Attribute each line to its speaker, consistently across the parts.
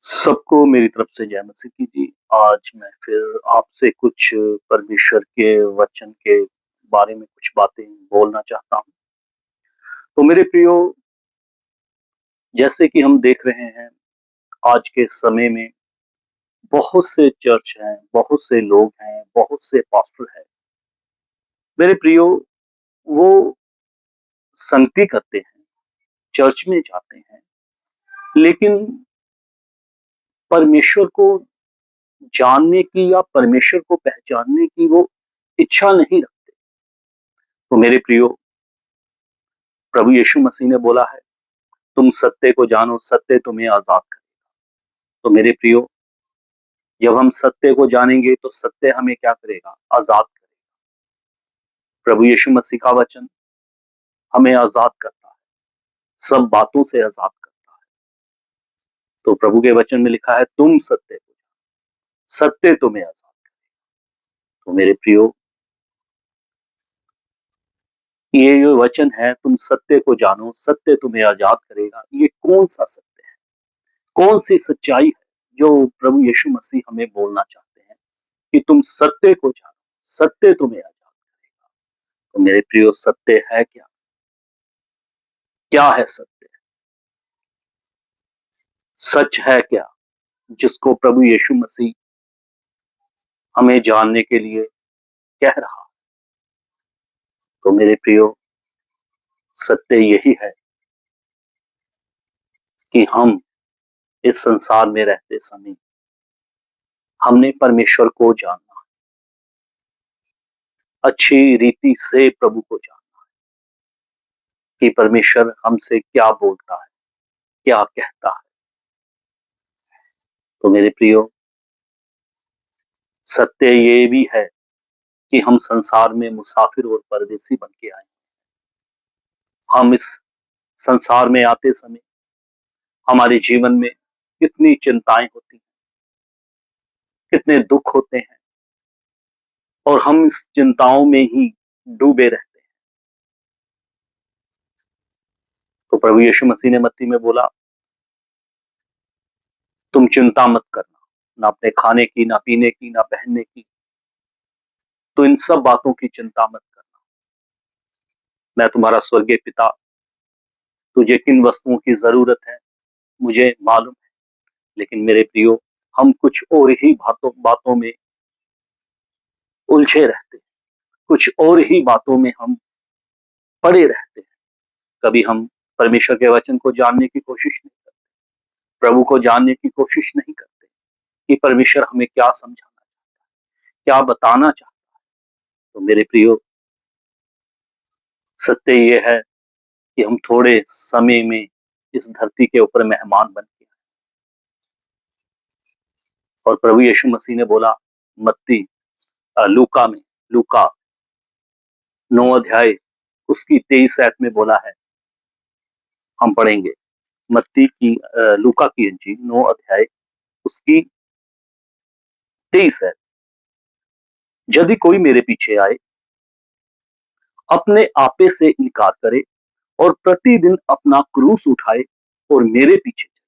Speaker 1: सबको मेरी तरफ से जय मसीह की जी। आज मैं फिर आपसे कुछ परमेश्वर के वचन के बारे में कुछ बातें बोलना चाहता हूँ। तो मेरे प्रियो, जैसे कि हम देख रहे हैं आज के समय में बहुत से चर्च हैं, बहुत से लोग हैं, बहुत से पास्टर हैं। मेरे प्रियो, वो संगति करते हैं, चर्च में जाते हैं, लेकिन परमेश्वर को जानने की या परमेश्वर को पहचानने की वो इच्छा नहीं रखते। तो मेरे प्रियो, प्रभु यीशु मसीह ने बोला है, तुम सत्य को जानो, सत्य तुम्हें आजाद करे। तो मेरे प्रियो, जब हम सत्य को जानेंगे तो सत्य हमें क्या करेगा? आजाद करेगा। प्रभु यीशु मसीह का वचन हमें आजाद करता है, सब बातों से आजाद करता है। तो प्रभु के वचन में लिखा है, तुम सत्य को जानो, सत्य तुम्हें आजाद करेगा। तो मेरे प्रियो, ये जो वचन है, तुम सत्य को जानो, सत्य तुम्हें आजाद करेगा, ये कौन सा सत्य है? कौन सी सच्चाई है जो प्रभु यीशु मसीह हमें बोलना चाहते हैं कि तुम सत्य को जानो, सत्य तुम्हें आजाद करेगा। तो मेरे प्रियो, सत्य है क्या? क्या है सत्य? सच है क्या जिसको प्रभु यीशु मसीह हमें जानने के लिए कह रहा? तो मेरे प्रियो, सत्य यही है कि हम इस संसार में रहते समय हमने परमेश्वर को जानना, अच्छी रीति से प्रभु को जानना कि परमेश्वर हमसे क्या बोलता है, क्या कहता है। तो मेरे प्रियो, सत्य ये भी है कि हम संसार में मुसाफिर और परदेसी बन के आए। हम इस संसार में आते समय हमारे जीवन में कितनी चिंताएं होती हैं, कितने दुख होते हैं, और हम इस चिंताओं में ही डूबे रहते हैं। तो प्रभु यीशु मसीह ने मत्ती में बोला, तुम चिंता मत करना, ना अपने खाने की, ना पीने की, ना पहनने की। तो इन सब बातों की चिंता मत करना। मैं तुम्हारा स्वर्गीय पिता तुझे किन वस्तुओं की जरूरत है मुझे मालूम है। लेकिन मेरे प्रियो, हम कुछ और ही बातों बातों में उलझे रहते हैं, कुछ और ही बातों में हम पड़े रहते हैं। कभी हम परमेश्वर के वचन को जानने की कोशिश नहीं करते, प्रभु को जानने की कोशिश नहीं करते कि परमेश्वर हमें क्या समझाना, क्या बताना चाहता। तो मेरे प्रियो, सत्य ये है कि हम थोड़े समय में इस धरती के ऊपर मेहमान बन के आए। और प्रभु यीशु मसीह ने बोला, मत्ती लूका में, लूका 9 अध्याय उसकी 23 आयत में बोला है, हम पढ़ेंगे मत्ती की लूका की इंजील 9 अध्याय उसकी 23 है। यदि कोई मेरे पीछे आए, अपने आपे से इनकार करे और प्रतिदिन अपना क्रूस उठाए और मेरे पीछे चले।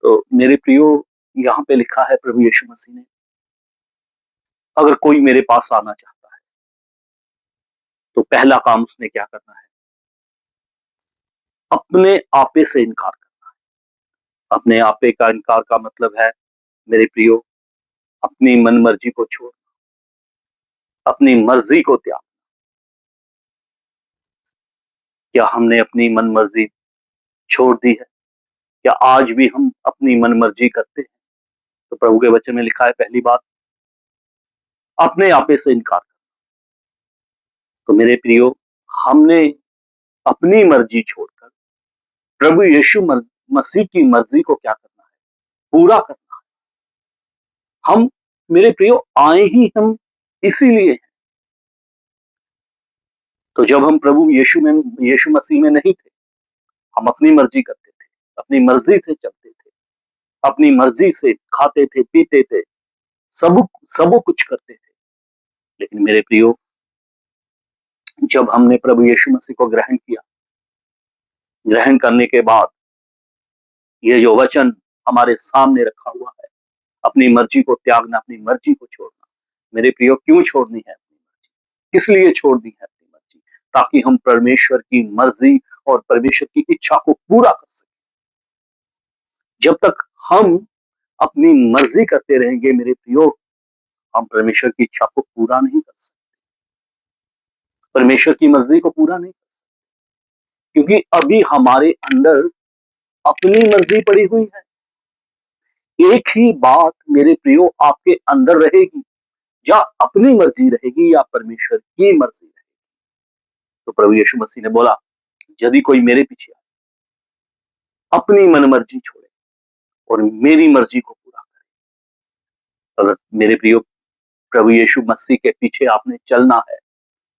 Speaker 1: तो मेरे प्रियो, यहाँ पे लिखा है प्रभु यीशु मसीह ने, अगर कोई मेरे पास आना चाहता है तो पहला काम उसने क्या करना है? अपने आपे से इनकार करना है। अपने आपे का इनकार का मतलब है, मेरे प्रियो, अपनी मन मर्जी को छोड़, अपनी मर्जी को त्याग। क्या हमने अपनी मन मर्जी छोड़ दी है? क्या आज भी हम अपनी मन मर्जी करते हैं? तो प्रभु के वचन में लिखा है, पहली बात, अपने आपे से इनकार। तो मेरे प्रियो, हमने अपनी मर्जी छोड़कर प्रभु यीशु मसीह की मर्जी को क्या करना है? पूरा करना है। हम, मेरे प्रियो, आए ही हम इसीलिए हैं। तो जब हम प्रभु यीशु मसीह में नहीं थे, हम अपनी मर्जी करते थे, अपनी मर्जी से चलते थे, अपनी मर्जी से खाते थे, पीते थे, सब कुछ करते थे। लेकिन मेरे प्रियो, जब हमने प्रभु यीशु मसीह को ग्रहण किया, ग्रहण करने के बाद ये जो वचन हमारे सामने रखा हुआ है। अपनी मर्जी को त्यागना, अपनी मर्जी को छोड़ना। मेरे प्रियो, क्यों छोड़नी है अपनी मर्जी? किस लिए छोड़नी है अपनी मर्जी? ताकि हम परमेश्वर की मर्जी और परमेश्वर की इच्छा को पूरा कर सकें। जब तक हम अपनी मर्जी करते रहेंगे मेरे प्रियो, हम परमेश्वर की इच्छा को पूरा नहीं कर सकते, परमेश्वर की मर्जी को पूरा नहीं कर सकते, क्योंकि अभी हमारे अंदर अपनी मर्जी पड़ी हुई है। एक ही बात मेरे प्रियो आपके अंदर रहेगी, या अपनी मर्जी रहेगी या परमेश्वर की मर्जी रहेगी। तो प्रभु यीशु मसीह ने बोला, यदि कोई मेरे पीछे आए, अपनी मनमर्जी छोड़े और मेरी मर्जी को पूरा करे। अगर मेरे प्रियो प्रभु यीशु मसीह के पीछे आपने चलना है,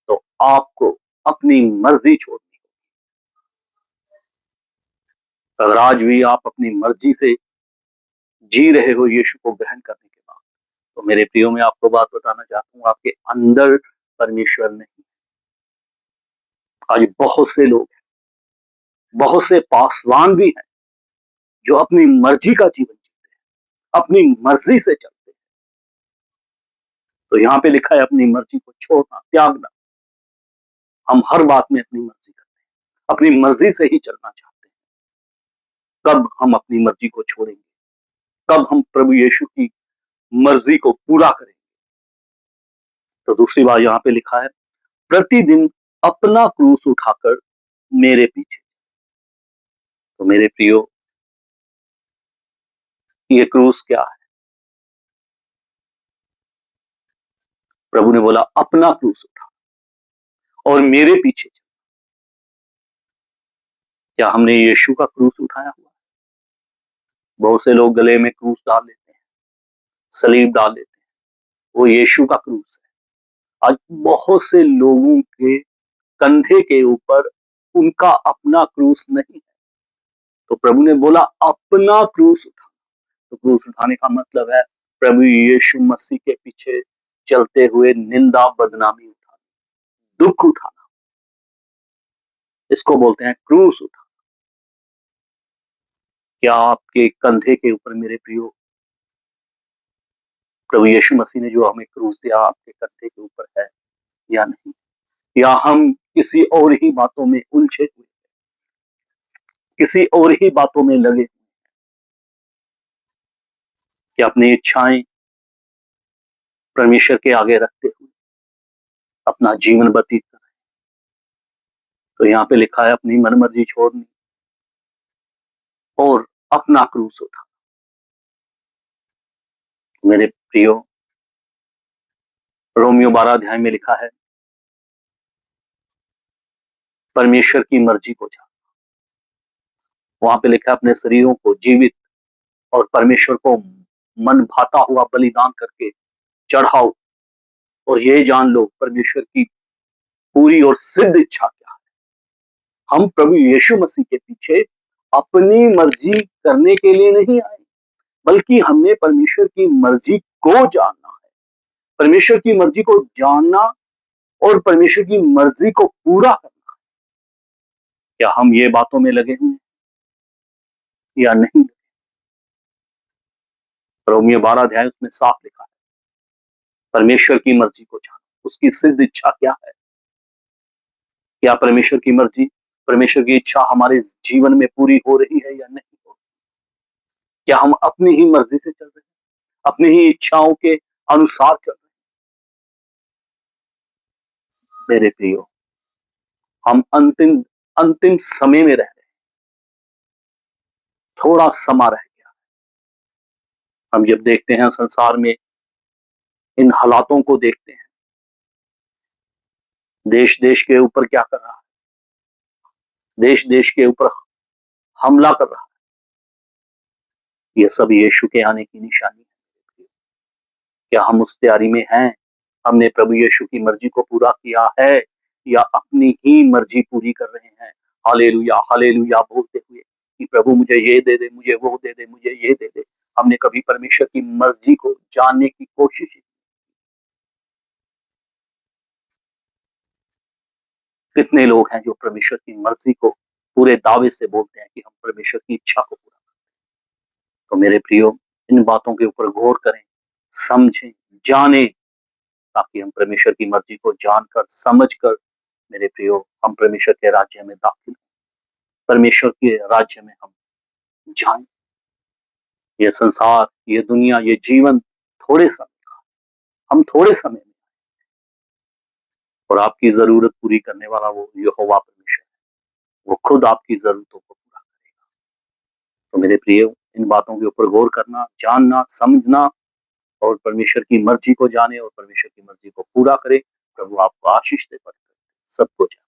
Speaker 1: तो आपको अपनी मर्जी छोड़नी है। अगर आज भी आप अपनी मर्जी से जी रहे हो यीशु को ग्रहण करने के बाद, तो मेरे प्रियो में आपको बात बताना चाहता हूं, आपके अंदर परमेश्वर नहीं। आज बहुत से लोग हैं, बहुत से पासवान भी हैं, जो अपनी मर्जी का जीवन जीते हैं, अपनी मर्जी से चलते हैं। तो यहां पे लिखा है अपनी मर्जी को छोड़ना, त्यागना। हम हर बात में अपनी मर्जी करते हैं, अपनी मर्जी से ही चलना चाहते हैं। कब हम अपनी मर्जी को छोड़ेंगे? कब हम प्रभु यीशु की मर्जी को पूरा करेंगे? तो दूसरी बात यहां पे लिखा है, प्रतिदिन अपना क्रूस उठाकर मेरे पीछे। तो मेरे प्रियो, ये क्रूस क्या है? प्रभु ने बोला अपना क्रूस उठा और मेरे पीछे चल। क्या हमने यीशु का क्रूस उठाया हुआ? बहुत से लोग गले में क्रूस डाल लेते हैं, सलीब डाल लेते हैं, वो यीशु का क्रूस है। आज बहुत से लोगों के कंधे के ऊपर उनका अपना क्रूस नहीं है। तो प्रभु ने बोला अपना क्रूस उठा। तो क्रूस उठाने का मतलब है प्रभु यीशु मसीह के पीछे चलते हुए निंदा, बदनामी उठाना, दुख उठाना, इसको बोलते हैं क्रूस उठाना। क्या आपके कंधे के ऊपर मेरे प्रियो प्रभु यीशु मसीह ने जो हमें क्रूस दिया आपके कंधे के ऊपर है या नहीं? या हम किसी और ही बातों में उलझे हुए, किसी और ही बातों में लगे, कि अपनी इच्छाएं परमेश्वर के आगे रखते हुए अपना जीवन व्यतीत करें? तो यहाँ पे लिखा है अपनी मनमर्जी छोड़नी और अपना क्रूस उठा। मेरे प्रियो, रोमियो 12 अध्याय में लिखा है परमेश्वर की मर्जी को जान। वहां पे लिखा है अपने शरीरों को जीवित और परमेश्वर को मन भाता हुआ बलिदान करके चढ़ाओ, और ये जान लो परमेश्वर की पूरी और सिद्ध इच्छा क्या है। हम प्रभु यीशु मसीह के पीछे अपनी मर्जी करने के लिए नहीं आए, बल्कि हमने परमेश्वर की मर्जी को जानना है, परमेश्वर की मर्जी को जानना और परमेश्वर की मर्जी को पूरा करना। क्या हम ये बातों में लगे हैं या नहीं? रोमियो 12 अध्याय उसमें साफ लिखा है परमेश्वर की मर्जी को जानो, उसकी सिद्ध इच्छा क्या है। क्या परमेश्वर की मर्जी, परमेश्वर की इच्छा हमारे जीवन में पूरी हो रही है या नहीं हो रही? क्या हम अपनी ही मर्जी से चल रहे हैं, अपनी ही इच्छाओं के अनुसार चल रहे हैं? मेरे प्रियो, हम अंतिम अंतिम समय में रह रहे हैं, थोड़ा समा रह गया। हम जब देखते हैं संसार में इन हालातों को देखते हैं, देश देश के ऊपर क्या कर रहा है, देश देश के ऊपर हमला कर रहा है, ये सब यीशु के आने की निशानी है। क्या हम उस तैयारी में हैं? हमने प्रभु यीशु की मर्जी को पूरा किया है या अपनी ही मर्जी पूरी कर रहे हैं? हालेलुया हालेलुया बोलते हुए कि प्रभु मुझे ये दे दे, मुझे वो दे दे, मुझे ये दे दे। हमने कभी परमेश्वर की मर्जी को जानने की कोशिश? कितने लोग हैं जो परमेश्वर की मर्जी को पूरे दावे से बोलते हैं कि हम परमेश्वर की इच्छा को पूरा। तो मेरे प्रियो, इन बातों के ऊपर गौर करें, समझें, जानें, ताकि हम परमेश्वर की मर्जी को जानकर, समझकर मेरे प्रियो हम परमेश्वर के राज्य में दाखिल हों, परमेश्वर के राज्य में हम जाएं। ये संसार, ये दुनिया, ये जीवन थोड़े समय का, हम थोड़े समय में, और आपकी जरूरत पूरी करने वाला वो यहोवा परमेश्वर है। वो खुद आपकी जरूरतों को पूरा करेगा। तो मेरे प्रियो, इन बातों के ऊपर गौर करना, जानना, समझना और परमेश्वर की मर्जी को जाने और परमेश्वर की मर्जी को पूरा करे। प्रभु आपको आशीष दे, सबको जाने।